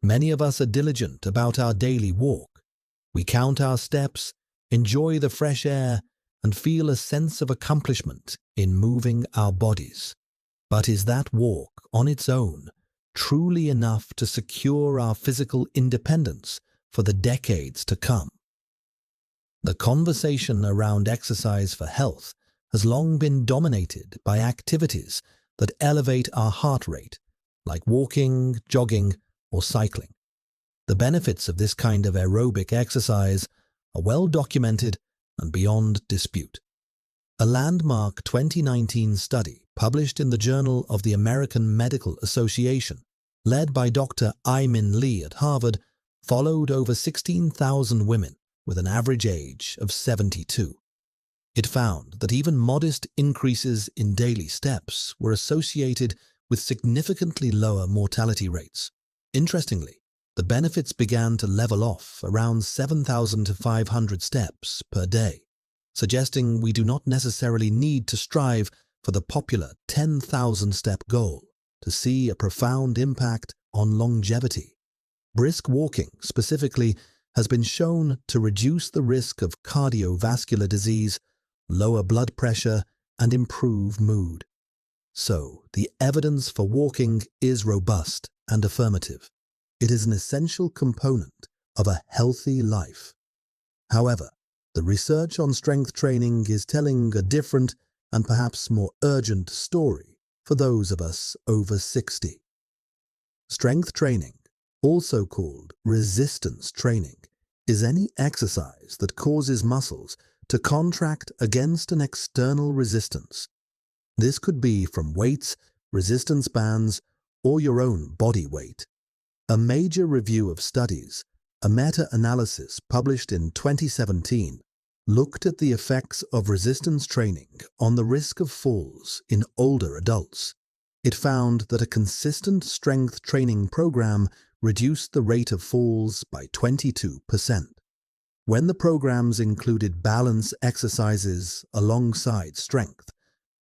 Many of us are diligent about our daily walk. We count our steps, enjoy the fresh air, and feel a sense of accomplishment in moving our bodies. But is that walk, on its own, truly enough to secure our physical independence for the decades to come? The conversation around exercise for health has long been dominated by activities that elevate our heart rate, like walking, jogging, or cycling. The benefits of this kind of aerobic exercise are well documented and beyond dispute. A landmark 2019 study published in the Journal of the American Medical Association, led by Dr. Ai-Min Lee at Harvard, followed over 16,000 women with an average age of 72. It found that even modest increases in daily steps were associated with significantly lower mortality rates. Interestingly, the benefits began to level off around 7,500 steps per day, suggesting we do not necessarily need to strive for the popular 10,000-step goal to see a profound impact on longevity. Brisk walking, specifically, has been shown to reduce the risk of cardiovascular disease, lower blood pressure, and improve mood. So, the evidence for walking is robust and affirmative. It is an essential component of a healthy life. However, the research on strength training is telling a different and perhaps more urgent story for those of us over 60. Strength training, also called resistance training, is any exercise that causes muscles to contract against an external resistance. This could be from weights, resistance bands, or your own body weight. A major review of studies, a meta-analysis published in 2017, looked at the effects of resistance training on the risk of falls in older adults. It found that a consistent strength training program reduced the rate of falls by 22%. When the programs included balance exercises alongside strength,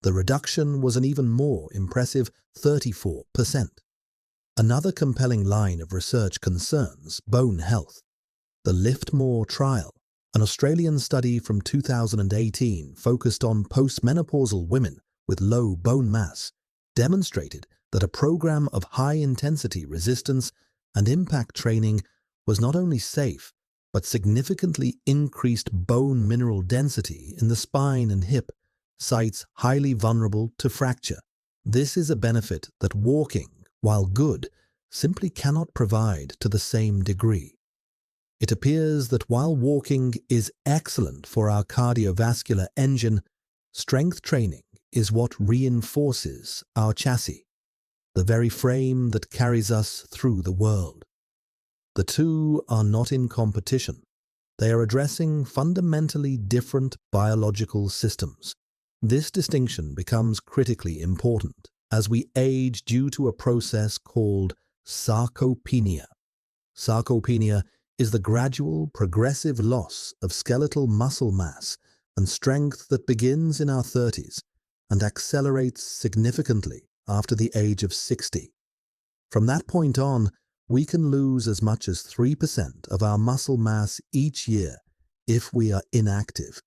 the reduction was an even more impressive 34%. Another compelling line of research concerns bone health. The LIFTMOR trial, an Australian study from 2018 focused on postmenopausal women with low bone mass, demonstrated that a program of high-intensity resistance and impact training was not only safe, but significantly increased bone mineral density in the spine and hip, sites highly vulnerable to fracture. This is a benefit that walking, while good, simply cannot provide to the same degree. It appears that while walking is excellent for our cardiovascular engine, strength training is what reinforces our chassis, the very frame that carries us through the world. The two are not in competition. They are addressing fundamentally different biological systems. This distinction becomes critically important as we age due to a process called sarcopenia. Sarcopenia is the gradual, progressive loss of skeletal muscle mass and strength that begins in our 30s and accelerates significantly after the age of 60. From that point on, we can lose as much as 3% of our muscle mass each year if we are inactive.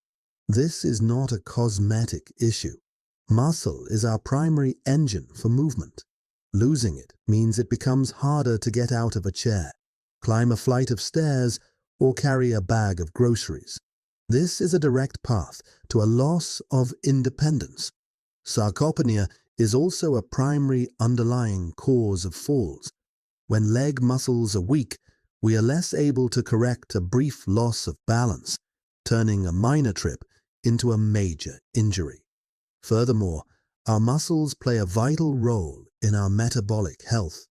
This is not a cosmetic issue. Muscle is our primary engine for movement. Losing it means it becomes harder to get out of a chair, climb a flight of stairs, or carry a bag of groceries. This is a direct path to a loss of independence. Sarcopenia is also a primary underlying cause of falls. When leg muscles are weak, we are less able to correct a brief loss of balance, turning a minor trip into a major injury. Furthermore, our muscles play a vital role in our metabolic health.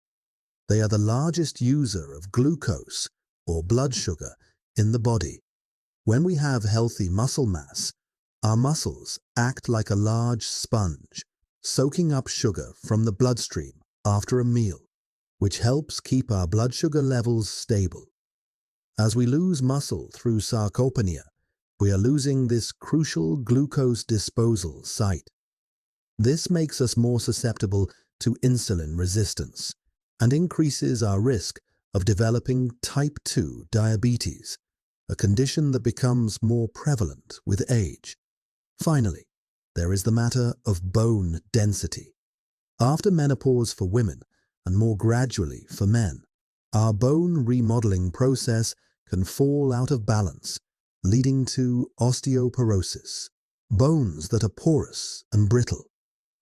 They are the largest user of glucose, or blood sugar, in the body. When we have healthy muscle mass, our muscles act like a large sponge, soaking up sugar from the bloodstream after a meal, which helps keep our blood sugar levels stable. As we lose muscle through sarcopenia, we are losing this crucial glucose disposal site. This makes us more susceptible to insulin resistance and increases our risk of developing type 2 diabetes, a condition that becomes more prevalent with age. Finally, there is the matter of bone density. After menopause for women, and more gradually for men, our bone remodeling process can fall out of balance, leading to osteoporosis, bones that are porous and brittle.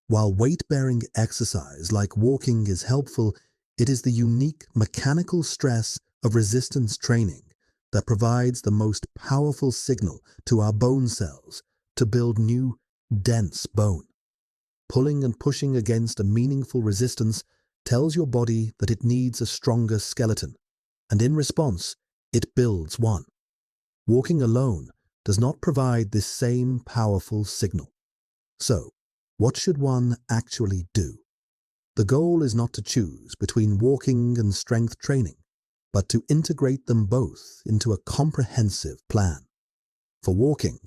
While weight-bearing exercise like walking is helpful, it is the unique mechanical stress of resistance training that provides the most powerful signal to our bone cells to build new, dense bone. Pulling and pushing against a meaningful resistance tells your body that it needs a stronger skeleton, and in response, it builds one. Walking alone does not provide this same powerful signal. So, what should one actually do? The goal is not to choose between walking and strength training, but to integrate them both into a comprehensive plan. For walking,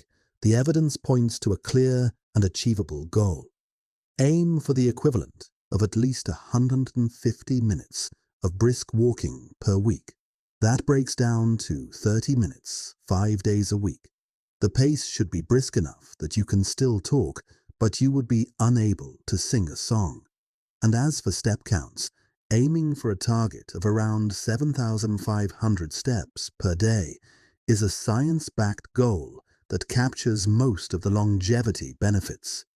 the evidence points to a clear and achievable goal. Aim for the equivalent of at least 150 minutes of brisk walking per week. That breaks down to 30 minutes, 5 days a week. The pace should be brisk enough that you can still talk, but you would be unable to sing a song. And as for step counts, aiming for a target of around 7,500 steps per day is a science-backed goal that captures most of the longevity benefits.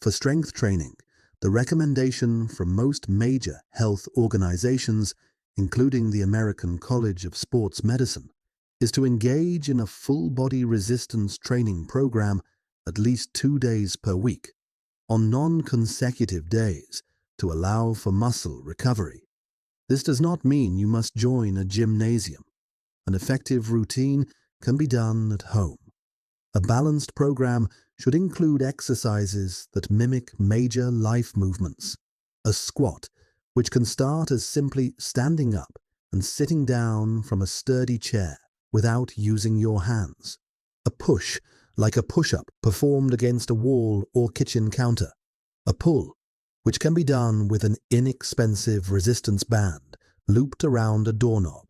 For strength training, the recommendation from most major health organizations, including the American College of Sports Medicine, is to engage in a full-body resistance training program at least 2 days per week, on non-consecutive days, to allow for muscle recovery. This does not mean you must join a gymnasium. An effective routine can be done at home. A balanced program should include exercises that mimic major life movements. A squat, which can start as simply standing up and sitting down from a sturdy chair without using your hands. A push, like a push-up performed against a wall or kitchen counter. A pull, which can be done with an inexpensive resistance band looped around a doorknob.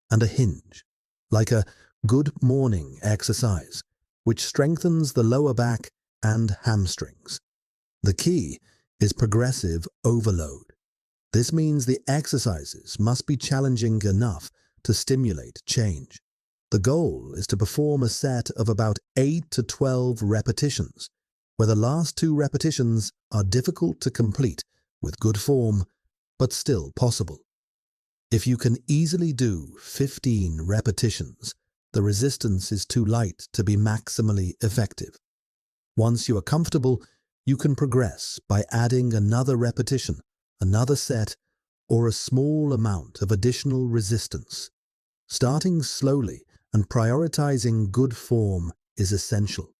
And a hinge, like a good morning exercise, which strengthens the lower back and hamstrings. The key is progressive overload. This means the exercises must be challenging enough to stimulate change. The goal is to perform a set of about 8 to 12 repetitions, where the last 2 repetitions are difficult to complete with good form, but still possible. If you can easily do 15 repetitions, the resistance is too light to be maximally effective. Once you are comfortable, you can progress by adding another repetition, another set, or a small amount of additional resistance. Starting slowly and prioritizing good form is essential.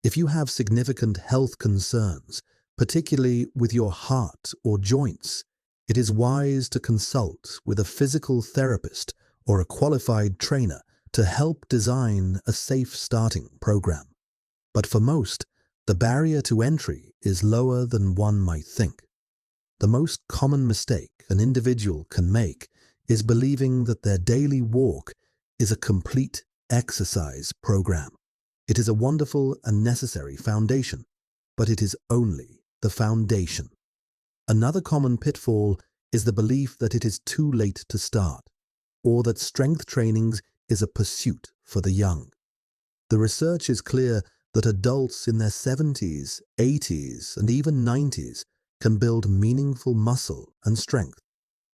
If you have significant health concerns, particularly with your heart or joints, it is wise to consult with a physical therapist or a qualified trainer to help design a safe starting program. But for most, the barrier to entry is lower than one might think. The most common mistake an individual can make is believing that their daily walk is a complete exercise program. It is a wonderful and necessary foundation, but it is only the foundation. Another common pitfall is the belief that it is too late to start, or that strength training is a pursuit for the young. The research is clear that adults in their 70s, 80s, and even 90s can build meaningful muscle and strength.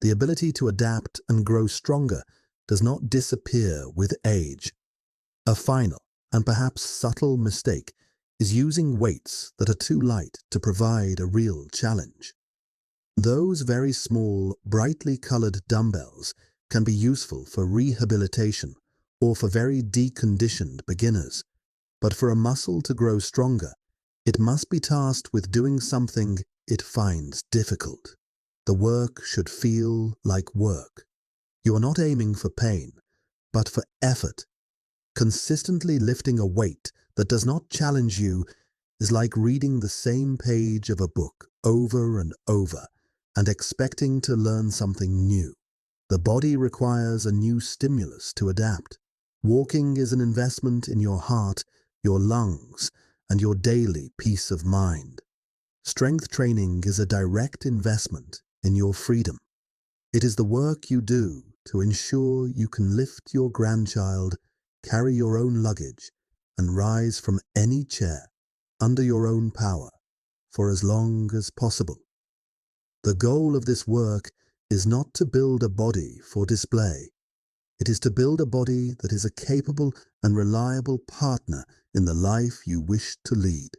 The ability to adapt and grow stronger does not disappear with age. A final and perhaps subtle mistake is using weights that are too light to provide a real challenge. Those very small, brightly colored dumbbells can be useful for rehabilitation or for very deconditioned beginners. But for a muscle to grow stronger, it must be tasked with doing something it finds difficult. The work should feel like work. You are not aiming for pain, but for effort. Consistently lifting a weight that does not challenge you is like reading the same page of a book over and over and expecting to learn something new. The body requires a new stimulus to adapt. Walking is an investment in your heart, your lungs, and your daily peace of mind. Strength training is a direct investment in your freedom. It is the work you do to ensure you can lift your grandchild, carry your own luggage, and rise from any chair under your own power for as long as possible. The goal of this work is not to build a body for display. It is to build a body that is a capable and reliable partner in the life you wish to lead.